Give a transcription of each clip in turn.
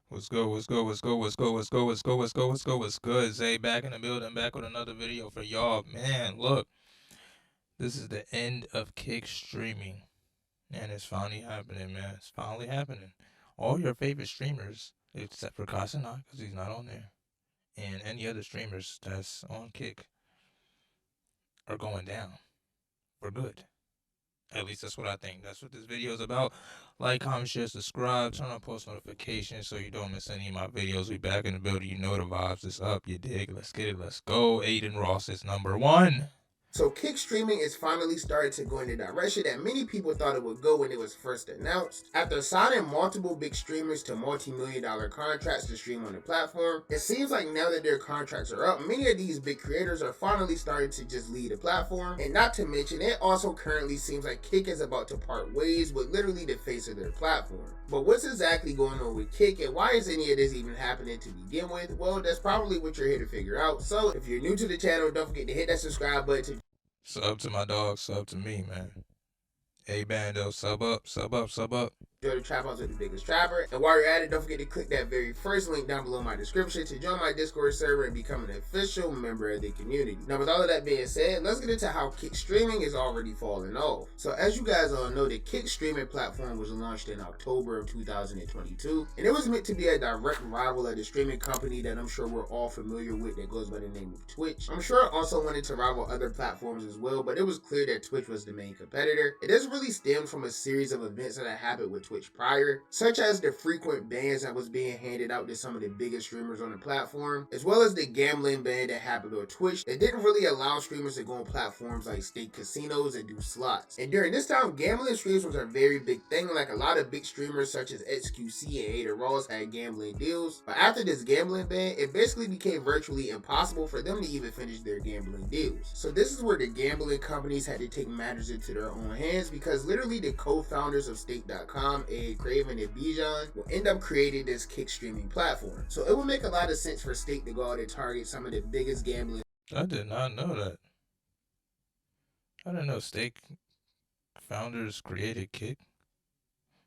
What's good? What's good? What's good? What's good? What's good? What's good? What's good? What's good? What's good? Zay back in the building, back with another video for y'all. Man, look, this is the end of Kick streaming, and it's finally happening, man. It's finally happening. All your favorite streamers, except for Kasana, because he's not on there, and any other streamers that's on Kick, are going down for good. At least that's what I think. That's what this video is about. Like, comment, share, subscribe, turn on post notifications so you don't miss any of my videos. We back in the building. You know the vibes is up. You dig? Let's get it. Let's go. Aiden Ross is number one. So Kick streaming is finally starting to go in the direction that many people thought it would go when it was first announced. After signing multiple big streamers to multi-million-dollar contracts to stream on the platform, it seems like now that their contracts are up, many of these big creators are finally starting to just leave the platform. And not to mention, it also currently seems like Kick is about to part ways with literally the face of their platform. But what's exactly going on with Kick, and why is any of this even happening to begin with? Well, that's probably what you're here to figure out. So if you're new to the channel, don't forget to hit that subscribe button to Sub to my dog. Sub to me, man. Hey, Bando. Sub up. Sub up. Sub up. Join the Trap House with the biggest trapper. And while you're at it, don't forget to click that very first link down below my description to join my Discord server and become an official member of the community. Now, with all of that being said, let's get into how Kick streaming is already falling off. So as you guys all know, the Kick streaming platform was launched in October of 2022, and it was meant to be a direct rival of the streaming company that I'm sure we're all familiar with that goes by the name of Twitch. I'm sure it also wanted to rival other platforms as well, but it was clear that Twitch was the main competitor. It does really stem from a series of events that happened with Twitch prior, such as the frequent bans that was being handed out to some of the biggest streamers on the platform, as well as the gambling ban that happened on Twitch that didn't really allow streamers to go on platforms like state casinos and do slots. And during this time, gambling streams was a very big thing. Like a lot of big streamers such as XQC and Ada Ross had gambling deals, but after this gambling ban, it basically became virtually impossible for them to even finish their gambling deals. So this is where the gambling companies had to take matters into their own hands, because literally the co-founders of stake.com, Craven and Bijan, will end up creating this Kick streaming platform. So it would make a lot of sense for Stake to go out and target some of the biggest gambling. I did not know that. I didn't know Stake founders created Kick.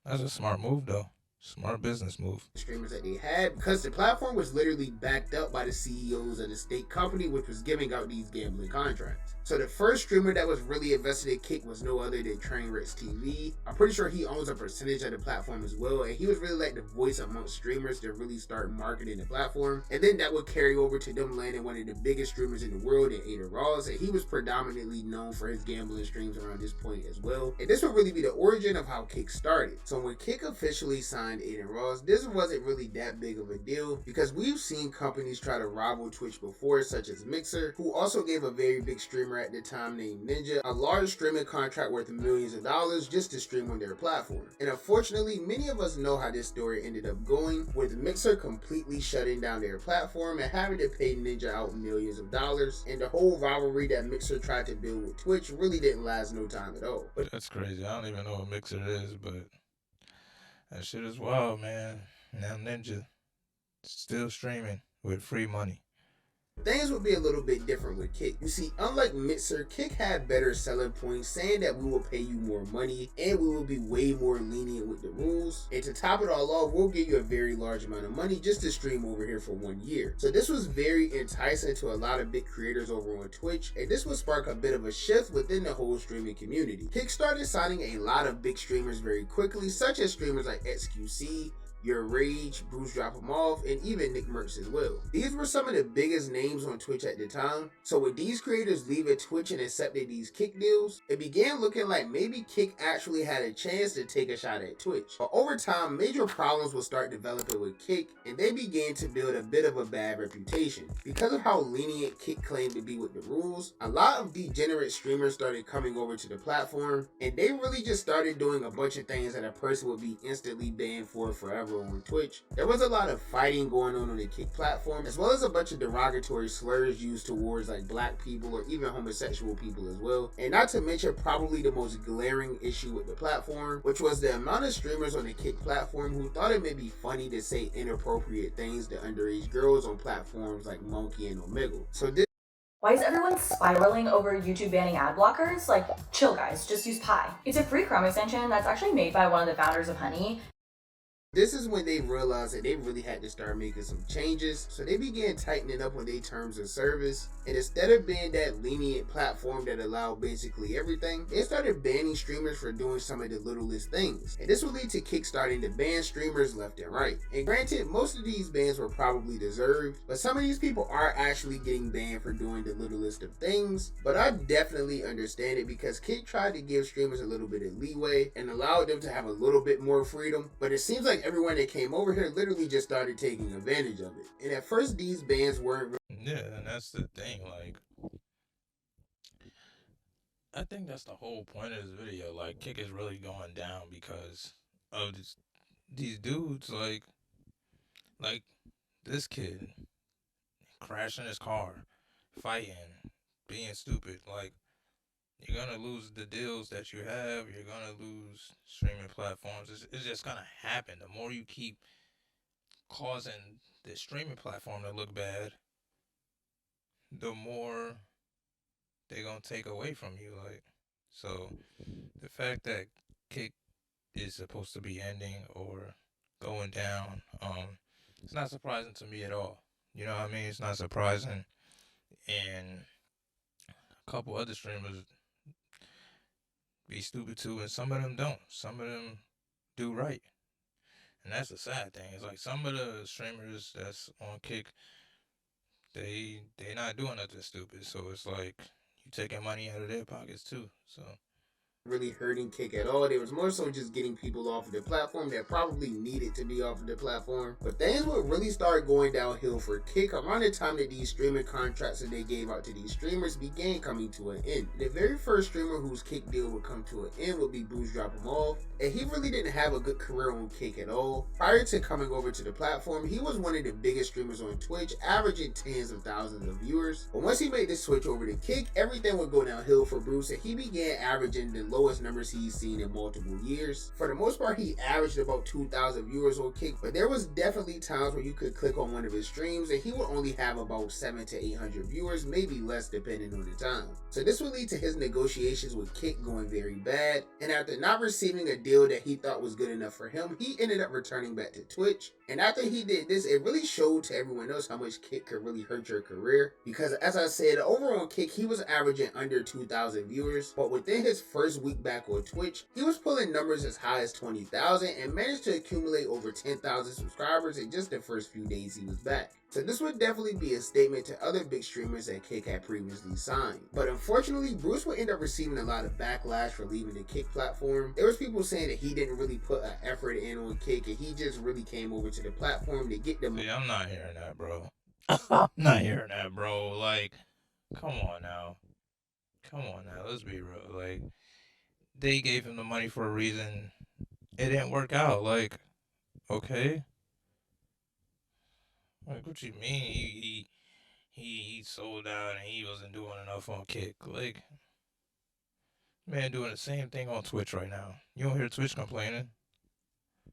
That's a smart move, though. Smart business move. Streamers that they had, because the platform was literally backed up by the CEOs of the Stake company, which was giving out these gambling contracts. So the first streamer that was really invested in Kick was no other than Trainwrecks TV. I'm pretty sure he owns a percentage of the platform as well, and he was really like the voice amongst streamers to really start marketing the platform. And then that would carry over to them landing one of the biggest streamers in the world in Ada Ross, and he was predominantly known for his gambling streams around this point as well. And this would really be the origin of how Kick started. So when Kick officially signed Ada Ross, this wasn't really that big of a deal, because we've seen companies try to rival Twitch before, such as Mixer, who also gave a very big streamer at the time named Ninja a large streaming contract worth millions of dollars just to stream on their platform. And unfortunately, many of us know how this story ended up going, with Mixer completely shutting down their platform and having to pay Ninja out millions of dollars. And the whole rivalry that Mixer tried to build with Twitch really didn't last no time at all. But that's crazy. I don't even know what Mixer is, but that shit is wild, man. Now Ninja still streaming with free money. things would be a little bit different with Kick. You see, unlike Mixer, Kick had better selling points, saying that we will pay you more money and we will be way more lenient with the rules. And to top it all off, we'll give you a very large amount of money just to stream over here for 1 year. So this was very enticing to a lot of big creators over on Twitch, and this would spark a bit of a shift within the whole streaming community. Kick started signing a lot of big streamers very quickly, such as streamers like XQC, Your Rage, Bruce Drop 'em Off, and even Nick Mercs as well. These were some of the biggest names on Twitch at the time. So with these creators leaving Twitch and accepting these Kick deals, it began looking like maybe Kick actually had a chance to take a shot at Twitch. But over time, major problems would start developing with Kick, and they began to build a bit of a bad reputation. Because of how lenient Kick claimed to be with the rules, a lot of degenerate streamers started coming over to the platform, and they really just started doing a bunch of things that a person would be instantly banned for forever on Twitch. There was a lot of fighting going on the Kick platform, as well as a bunch of derogatory slurs used towards like black people or even homosexual people as well. And not to mention probably the most glaring issue with the platform, which was the amount of streamers on the Kick platform who thought it may be funny to say inappropriate things to underage girls on platforms like Monkey and Omegle. So this Why is everyone spiraling over YouTube banning ad blockers? Like, chill guys, just use Pi. It's a free Chrome extension that's actually made by one of the founders of Honey. This is when they realized that they really had to start making some changes, so they began tightening up on their terms of service, and instead of being that lenient platform that allowed basically everything, they started banning streamers for doing some of the littlest things, and this would lead to Kick starting to ban streamers left and right. And granted, most of these bans were probably deserved, but some of these people are actually getting banned for doing the littlest of things, but I definitely understand it because Kick tried to give streamers a little bit of leeway and allowed them to have a little bit more freedom, but it seems like everyone that came over here literally just started taking advantage of it. And at first, these bans weren't. Yeah, and that's the thing. Like, I think that's the whole point of this video. Like, Kick is really going down because of these dudes. Like this kid crashing his car, fighting, being stupid. Like, you're gonna lose the deals that you have. You're gonna lose streaming platforms. It's just gonna happen. The more you keep causing the streaming platform to look bad, the more they're gonna take away from you. Like, so the fact that Kick is supposed to be ending or going down, it's not surprising to me at all. You know what I mean? It's not surprising, and a couple other streamers be stupid too, and some of them don't. Some of them do right, and that's the sad thing. It's like some of the streamers that's on Kick, they not doing nothing stupid. So it's like you taking money out of their pockets too. So Really hurting Kick at all. They was more so just getting people off of the platform that probably needed to be off of the platform. But things would really start going downhill for Kick around the time that these streaming contracts that they gave out to these streamers began coming to an end. The very first streamer whose Kick deal would come to an end would be Bruce Drop 'Em Off, and he really didn't have a good career on Kick at all. Prior to coming over to the platform, he was one of the biggest streamers on Twitch, averaging tens of thousands of viewers. But once he made this switch over to Kick, everything would go downhill for Bruce, and he began averaging the lowest numbers he's seen in multiple years. For the most part, he averaged about 2,000 viewers on Kick, but there was definitely times where you could click on one of his streams and he would only have about 700 to 800 viewers, maybe less depending on the time. So this would lead to his negotiations with Kick going very bad, and after not receiving a deal that he thought was good enough for him, he ended up returning back to Twitch. And after he did this, it really showed to everyone else how much Kick could really hurt your career, because as I said, over on Kick, he was averaging under 2,000 viewers, but within his first week back on Twitch, he was pulling numbers as high as 20,000 and managed to accumulate over 10,000 subscribers in just the first few days he was back. So this would definitely be a statement to other big streamers that Kick had previously signed. But unfortunately, Bruce would end up receiving a lot of backlash for leaving the Kick platform. There was people saying that he didn't really put an effort in on Kick, and he just really came over to the platform to get them. see, I'm not hearing that, bro. I'm not hearing that, bro. Like, come on now. Come on now. Let's be real. Like, they gave him the money for a reason. It didn't work out. Like, okay. Like, what you mean? He sold out and he wasn't doing enough on Kick. Like, man, doing the same thing on Twitch right now. You don't hear Twitch complaining.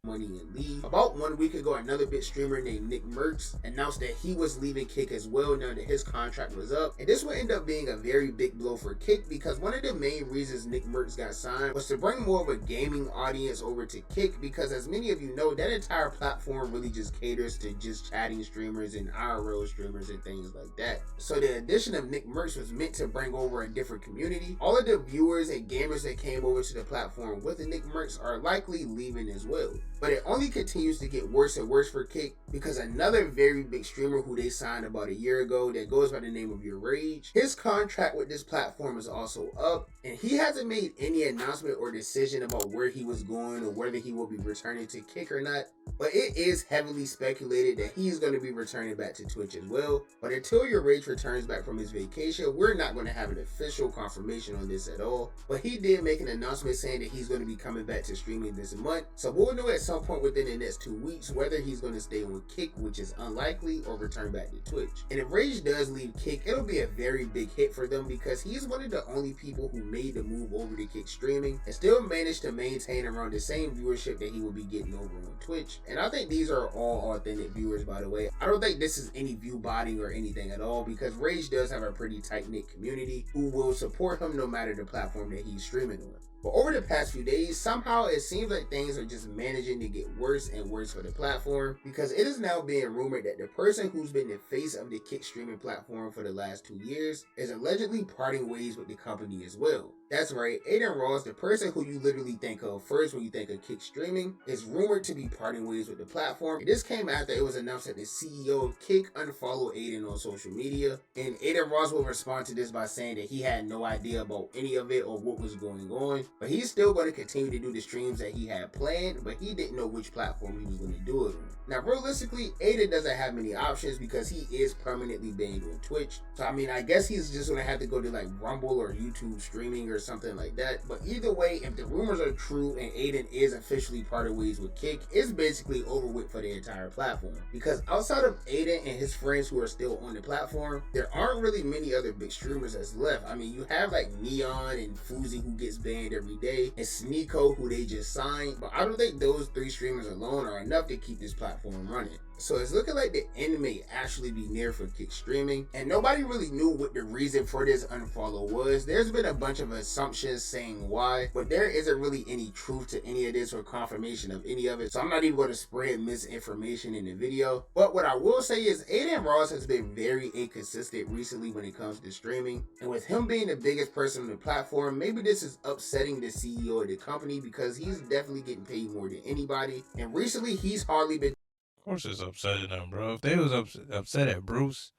Money and leave. About 1 week ago, another bit streamer named Nick Merckx announced that he was leaving Kick as well now that his contract was up, and this would end up being a very big blow for Kick because one of the main reasons Nick Merckx got signed was to bring more of a gaming audience over to Kick, because as many of you know, that entire platform really just caters to just chatting streamers and IRL streamers and things like that. So the addition of Nick Merckx was meant to bring over a different community. All of the viewers and gamers that came over to the platform with the Nick Merckx are likely leaving as well. But it only continues to get worse and worse for Kick because another very big streamer who they signed about a year ago that goes by the name of Your Rage, his contract with this platform is also up, and he hasn't made any announcement or decision about where he was going or whether he will be returning to Kick or not. But it is heavily speculated that he's going to be returning back to Twitch as well. But until Your Rage returns back from his vacation, we're not going to have an official confirmation on this at all. But he did make an announcement saying that he's going to be coming back to streaming this month. So we'll know at some point within the next 2 weeks whether he's going to stay on Kick, which is unlikely, or return back to Twitch. And if Rage does leave Kick, it'll be a very big hit for them because he's one of the only people who made the move over to Kick streaming and still managed to maintain around the same viewership that he will be getting over on Twitch. And I think these are all authentic viewers, by the way. I don't think this is any view botting or anything at all because Rage does have a pretty tight-knit community who will support him no matter the platform that he's streaming on. But over the past few days, somehow it seems like things are just managing to get worse and worse for the platform, because it is now being rumored that the person who's been the face of the Kick streaming platform for the last 2 years is allegedly parting ways with the company as well. That's right, Aiden Ross, the person who you literally think of first when you think of Kick streaming, is rumored to be parting ways with the platform. This came after it was announced that the CEO of Kick unfollowed Aiden on social media, and Aiden Ross will respond to this by saying that he had no idea about any of it or what was going on, but he's still going to continue to do the streams that he had planned, but he didn't know which platform he was going to do it on. Now, realistically, Aiden doesn't have many options because he is permanently banned on Twitch. So, I mean, I guess he's just going to have to go to like Rumble or YouTube streaming or something like that. But either way, if the rumors are true and Aiden is officially parted ways with Kick, it's basically over with for the entire platform. Because outside of Aiden and his friends who are still on the platform, there aren't really many other big streamers that's left. I mean, you have like Neon and Fuzi who gets banned every day, and Sneeko who they just signed. But I don't think those 3 streamers alone are enough to keep this platform running. So it's looking like the end may actually be near for Kick streaming, and nobody really knew what the reason for this unfollow was. There's been a bunch of assumptions saying why, but there isn't really any truth to any of this or confirmation of any of it, so I'm not even going to spread misinformation in the video. But what I will say is Aiden Ross has been very inconsistent recently when it comes to streaming, and with him being the biggest person on the platform, maybe this is upsetting the CEO of the company because he's definitely getting paid more than anybody, and recently he's hardly been. Of course it's upsetting them, bro. If they was upset at Bruce,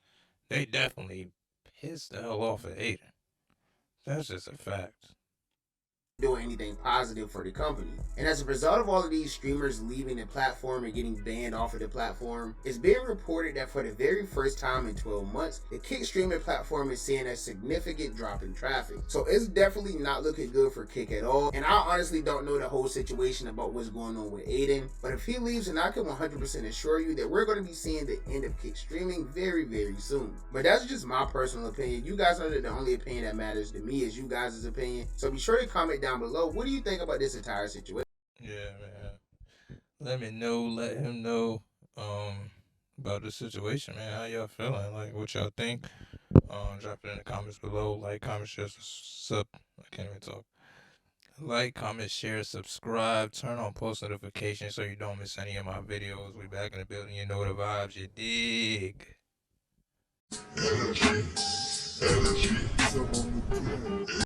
they definitely pissed the hell off at Aiden. That's just a fact. Doing anything positive for the company. And as a result of all of these streamers leaving the platform and getting banned off of the platform, it's being reported that for the very first time in 12 months, the Kick streaming platform is seeing a significant drop in traffic. So it's definitely not looking good for Kick at all. And I honestly don't know the whole situation about what's going on with Aiden, but if he leaves, then I can 100% assure you that we're going to be seeing the end of Kick streaming very, very soon. But that's just my personal opinion. You guys know that the only opinion that matters to me is you guys' opinion. So be sure to comment down below, what do you think about this entire situation? Yeah, man. Let me know, let him know about the situation, man. How y'all feeling? Like, what y'all think? Drop it in the comments below. Like, comment, share, sub. I can't even talk. Like, comment, share, subscribe. Turn on post notifications so you don't miss any of my videos. We back in the building. You know the vibes. You dig. Energy.